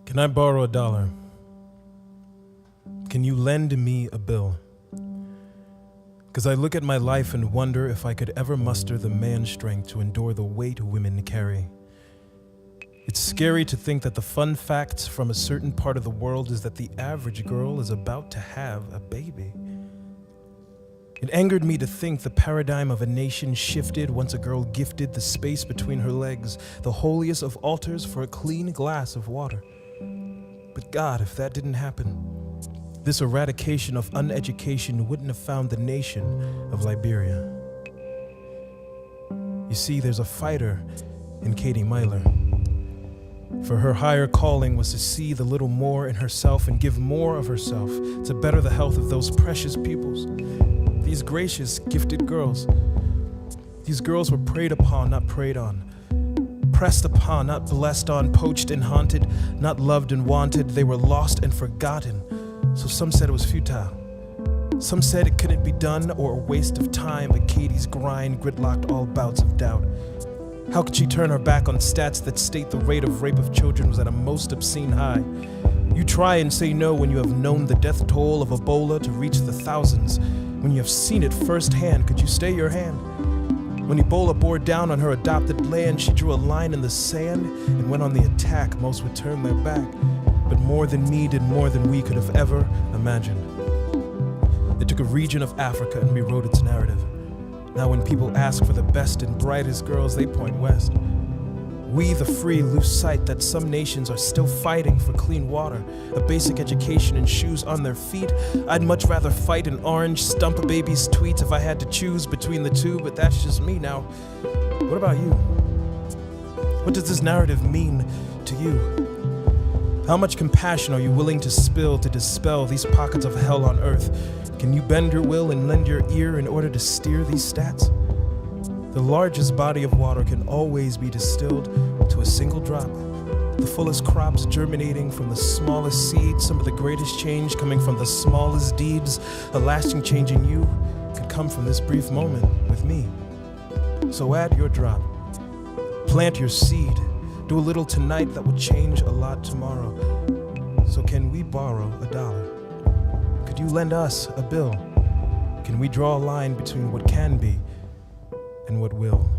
Can I borrow $1? Can you lend me a bill? 'Cause I look at my life and wonder if I could ever muster the man strength to endure the weight women carry. It's scary to think that the fun facts from a certain part of the world is that the average girl is about to have a baby. It angered me to think the paradigm of a nation shifted once a girl gifted the space between her legs, the holiest of altars, for a clean glass of water. But God, if that didn't happen, this eradication of uneducation wouldn't have found the nation of Liberia. You see, there's a fighter in Katie Myler. For her higher calling was to see the little more in herself and give more of herself to better the health of those precious peoples. These gracious, gifted girls. These girls were preyed upon, not preyed on. Pressed upon, not blessed on, poached and haunted, not loved and wanted. They were lost and forgotten. So some said it was futile. Some said it couldn't be done or a waste of time, but Katie's grind gridlocked all bouts of doubt. How could she turn her back on stats that state the rate of rape of children was at a most obscene high? You try and say no when you have known the death toll of Ebola to reach the thousands. When you have seen it firsthand, could you stay your hand? When Ebola bore down on her adopted land, she drew a line in the sand and went on the attack. Most would turn their back, but more than me did more than we could have ever imagined. They took a region of Africa and rewrote its narrative. Now when people ask for the best and brightest girls, they point west. We, the free, lose sight that some nations are still fighting for clean water, a basic education, and shoes on their feet. I'd much rather fight an orange, stump a baby's tweets if I had to choose between the two, but that's just me now. What about you? What does this narrative mean to you? How much compassion are you willing to spill to dispel these pockets of hell on earth? Can you bend your will and lend your ear in order to steer these stats? The largest body of water can always be distilled to a single drop. The fullest crops germinating from the smallest seeds, some of the greatest change coming from the smallest deeds. A lasting change in you could come from this brief moment with me. So add your drop, plant your seed, do a little tonight that will change a lot tomorrow. So can we borrow $1? Could you lend us a bill? Can we draw a line between what can be and what will?